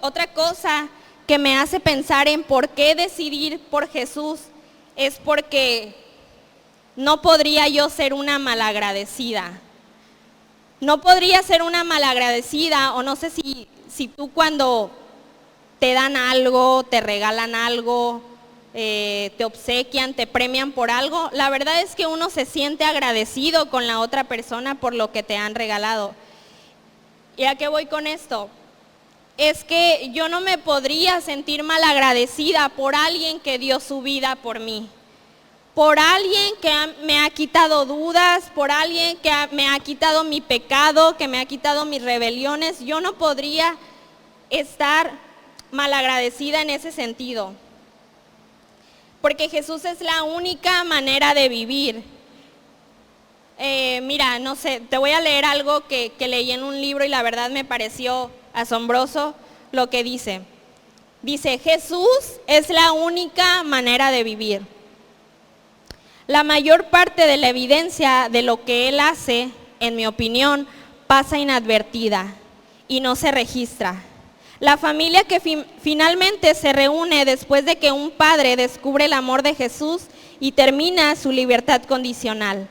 otra cosa que me hace pensar en por qué decidir por Jesús es porque no podría yo ser una malagradecida. No podría ser una malagradecida, o no sé si tú cuando te dan algo, te regalan algo, te obsequian, te premian por algo, la verdad es que uno se siente agradecido con la otra persona por lo que te han regalado. ¿Y a qué voy con esto? Es que yo no me podría sentir malagradecida por alguien que dio su vida por mí, por alguien que me ha quitado dudas, por alguien que me ha quitado mi pecado, que me ha quitado mis rebeliones. Yo no podría estar malagradecida en ese sentido, porque Jesús es la única manera de vivir. Mira, no sé, te voy a leer algo que leí en un libro y la verdad me pareció asombroso lo que dice. Dice, Jesús es la única manera de vivir. La mayor parte de la evidencia de lo que Él hace, en mi opinión, pasa inadvertida y no se registra. La familia que finalmente se reúne después de que un padre descubre el amor de Jesús y termina su libertad condicional.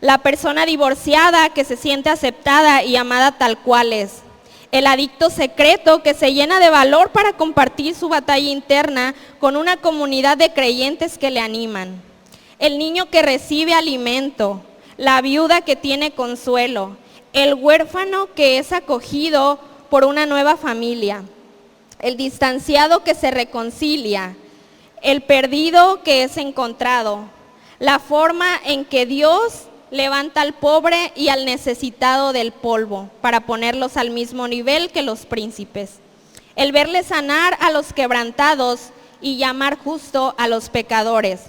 La persona divorciada que se siente aceptada y amada tal cual es. El adicto secreto que se llena de valor para compartir su batalla interna con una comunidad de creyentes que le animan. El niño que recibe alimento, la viuda que tiene consuelo, el huérfano que es acogido por una nueva familia, el distanciado que se reconcilia, el perdido que es encontrado, la forma en que Dios levanta al pobre y al necesitado del polvo para ponerlos al mismo nivel que los príncipes, el verle sanar a los quebrantados y llamar justo a los pecadores.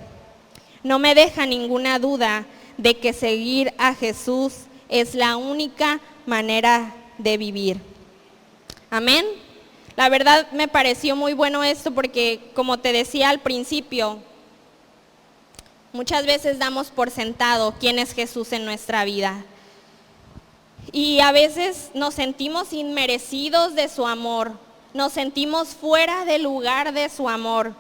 No me deja ninguna duda de que seguir a Jesús es la única manera de vivir. Amén. La verdad me pareció muy bueno esto porque, como te decía al principio, muchas veces damos por sentado quién es Jesús en nuestra vida. Y a veces nos sentimos inmerecidos de su amor, nos sentimos fuera del lugar de su amor.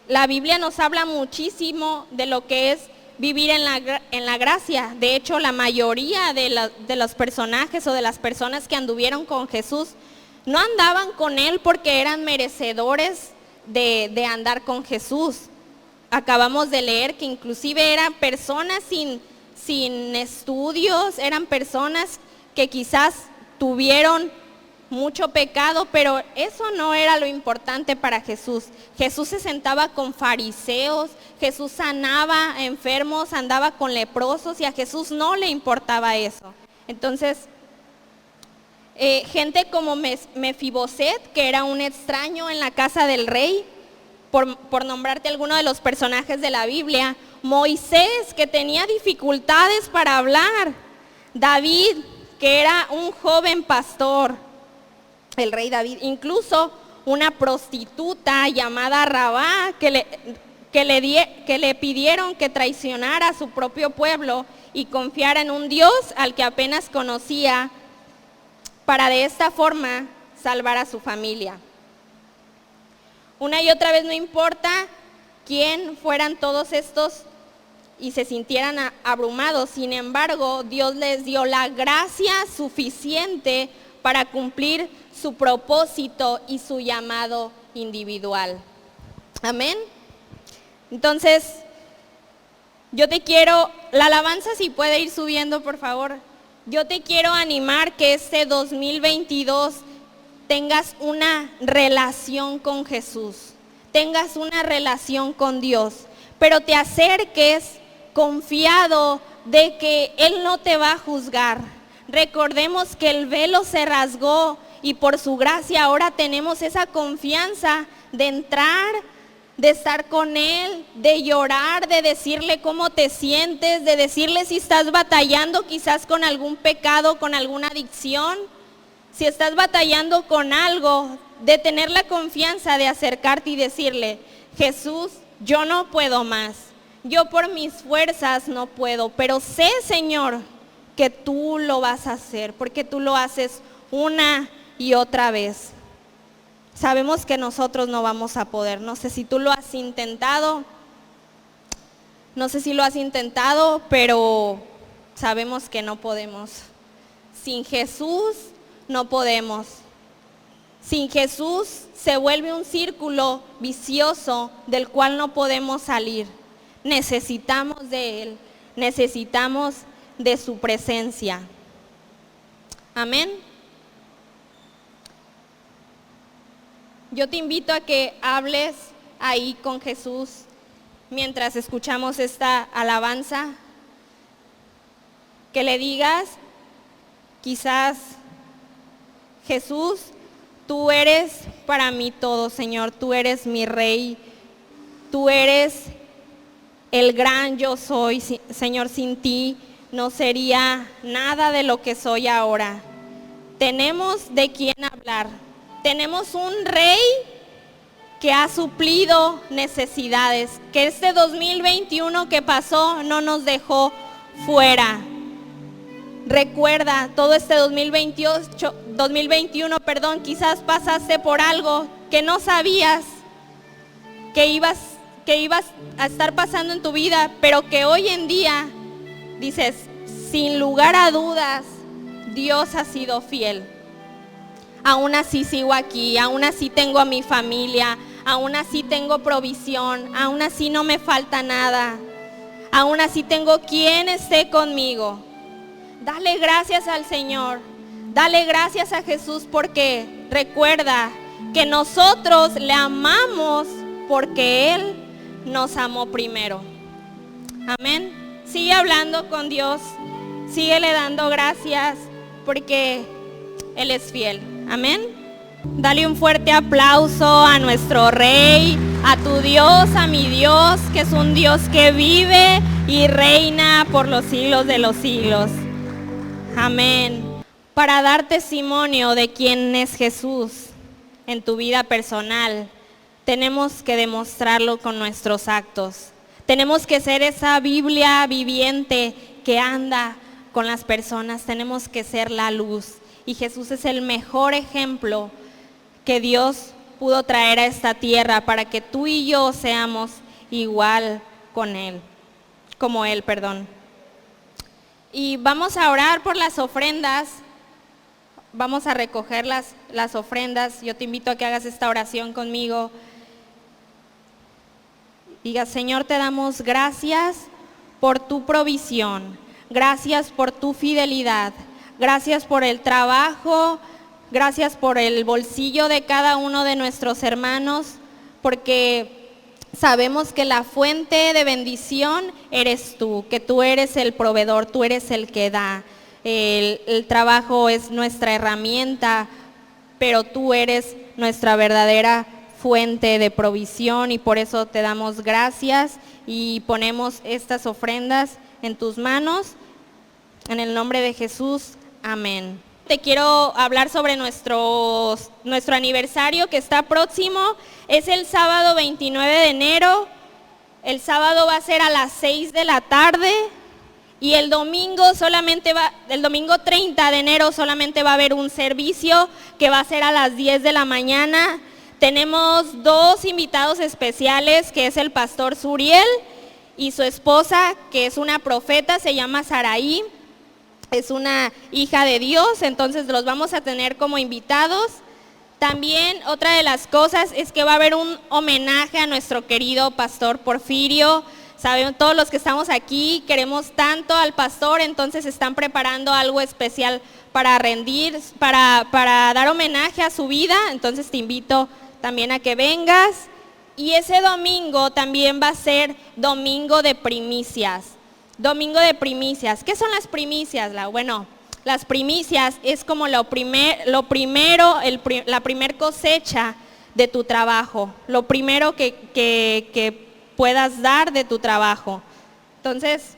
La Biblia nos habla muchísimo de lo que es vivir en la gracia. De hecho, la mayoría de los personajes o de las personas que anduvieron con Jesús no andaban con Él porque eran merecedores de andar con Jesús. Acabamos de leer que inclusive eran personas sin estudios, eran personas que quizás tuvieron mucho pecado, pero eso no era lo importante para Jesús. Jesús se sentaba con fariseos, Jesús sanaba enfermos, andaba con leprosos y a Jesús no le importaba eso. Entonces, gente como Mefiboset, que era un extraño en la casa del rey, por nombrarte alguno de los personajes de la Biblia, Moisés, que tenía dificultades para hablar, David, que era un joven pastor, el rey David, incluso una prostituta llamada Rabá, que le pidieron que traicionara a su propio pueblo y confiara en un Dios al que apenas conocía, para de esta forma salvar a su familia. Una y otra vez, no importa quién fueran todos estos y se sintieran abrumados, sin embargo, Dios les dio la gracia suficiente para cumplir su propósito y su llamado individual. Amén. Entonces, yo te quiero, la alabanza si puede ir subiendo, por favor. Yo te quiero animar que este 2022 tengas una relación con Jesús, tengas una relación con Dios, pero te acerques confiado de que Él no te va a juzgar. Recordemos que el velo se rasgó y por su gracia ahora tenemos esa confianza de entrar, de estar con Él, de llorar, de decirle cómo te sientes, de decirle si estás batallando quizás con algún pecado, con alguna adicción, si estás batallando con algo, de tener la confianza de acercarte y decirle: Jesús, yo no puedo más, yo por mis fuerzas no puedo, pero sé, Señor, que tú lo vas a hacer, porque tú lo haces una y otra vez. Sabemos que nosotros no vamos a poder. No sé si tú lo has intentado, pero sabemos que no podemos. Sin Jesús no podemos. Sin Jesús se vuelve un círculo vicioso del cual no podemos salir. Necesitamos de Él, necesitamos de su presencia. Amén. Yo te invito a que hables ahí con Jesús mientras escuchamos esta alabanza, que le digas quizás: Jesús, tú eres para mí todo, Señor, tú eres mi Rey, tú eres el gran yo soy, Señor, sin ti no sería nada de lo que soy ahora. Tenemos de quién hablar. Tenemos un Rey que ha suplido necesidades, que este 2021 que pasó no nos dejó fuera. Recuerda, todo este 2021, quizás pasaste por algo que no sabías que ibas a estar pasando en tu vida, pero que hoy en día dices, sin lugar a dudas, Dios ha sido fiel. Aún así sigo aquí, aún así tengo a mi familia, aún así tengo provisión, aún así no me falta nada, aún así tengo quien esté conmigo. Dale gracias al Señor, dale gracias a Jesús, porque recuerda que nosotros le amamos porque Él nos amó primero. Amén. Sigue hablando con Dios, síguele dando gracias porque Él es fiel. Amén. Dale un fuerte aplauso a nuestro Rey, a tu Dios, a mi Dios, que es un Dios que vive y reina por los siglos de los siglos. Amén. Para dar testimonio de quién es Jesús en tu vida personal, tenemos que demostrarlo con nuestros actos. Tenemos que ser esa Biblia viviente que anda con las personas. Tenemos que ser la luz. Y Jesús es el mejor ejemplo que Dios pudo traer a esta tierra para que tú y yo seamos igual con Él, como Él, perdón. Y vamos a orar por las ofrendas. Vamos a recoger las ofrendas. Yo te invito a que hagas esta oración conmigo. Diga: Señor, te damos gracias por tu provisión, gracias por tu fidelidad, gracias por el trabajo, gracias por el bolsillo de cada uno de nuestros hermanos, porque sabemos que la fuente de bendición eres tú, que tú eres el proveedor, tú eres el que da. El trabajo es nuestra herramienta, pero tú eres nuestra verdadera fuente de provisión, y por eso te damos gracias y ponemos estas ofrendas en tus manos, en el nombre de Jesús, amén. Te quiero hablar sobre nuestro aniversario que está próximo. Es el sábado 29 de enero, el sábado va a ser a las 6 de la tarde y el domingo 30 de enero solamente va a haber un servicio que va a ser a las 10 de la mañana. Tenemos dos invitados especiales, que es el pastor Suriel y su esposa, que es una profeta, se llama Saraí, es una hija de Dios, entonces los vamos a tener como invitados. También otra de las cosas es que va a haber un homenaje a nuestro querido pastor Porfirio. Saben, todos los que estamos aquí queremos tanto al pastor, entonces están preparando algo especial para rendir, para dar homenaje a su vida, entonces te invito también a que vengas. Y ese domingo también va a ser domingo de primicias. Domingo de primicias. ¿Qué son las primicias, Lau? Bueno, las primicias es como la primer cosecha de tu trabajo, lo primero que puedas dar de tu trabajo. Entonces,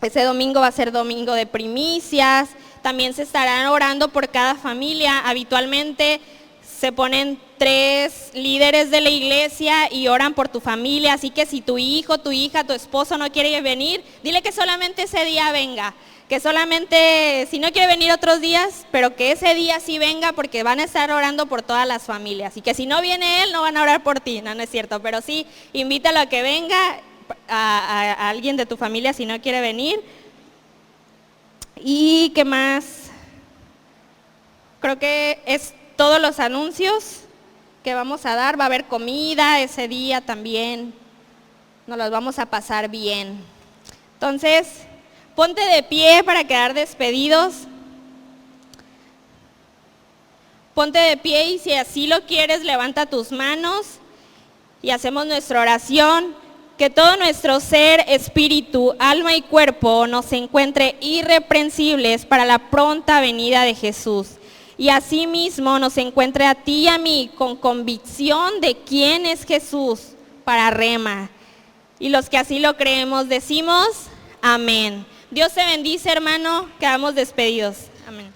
ese domingo va a ser domingo de primicias. También se estarán orando por cada familia. Habitualmente se ponen 3 líderes de la iglesia y oran por tu familia, así que si tu hijo, tu hija, tu esposo no quiere venir, dile que solamente ese día venga, que solamente, si no quiere venir otros días, pero que ese día sí venga, porque van a estar orando por todas las familias, y que si no viene él, no van a orar por ti. No es cierto, pero sí, invítalo a que venga, a alguien de tu familia si no quiere venir. ¿Y qué más? Creo que es todos los anuncios que vamos a dar. Va a haber comida ese día también, nos los vamos a pasar bien. Entonces, ponte de pie para quedar despedidos. Ponte de pie y si así lo quieres, levanta tus manos y hacemos nuestra oración. Que todo nuestro ser, espíritu, alma y cuerpo nos encuentre irreprensibles para la pronta venida de Jesús. Y asimismo nos encuentre a ti y a mí con convicción de quién es Jesús para Rema. Y los que así lo creemos decimos amén. Dios te bendice, hermano, quedamos despedidos. Amén.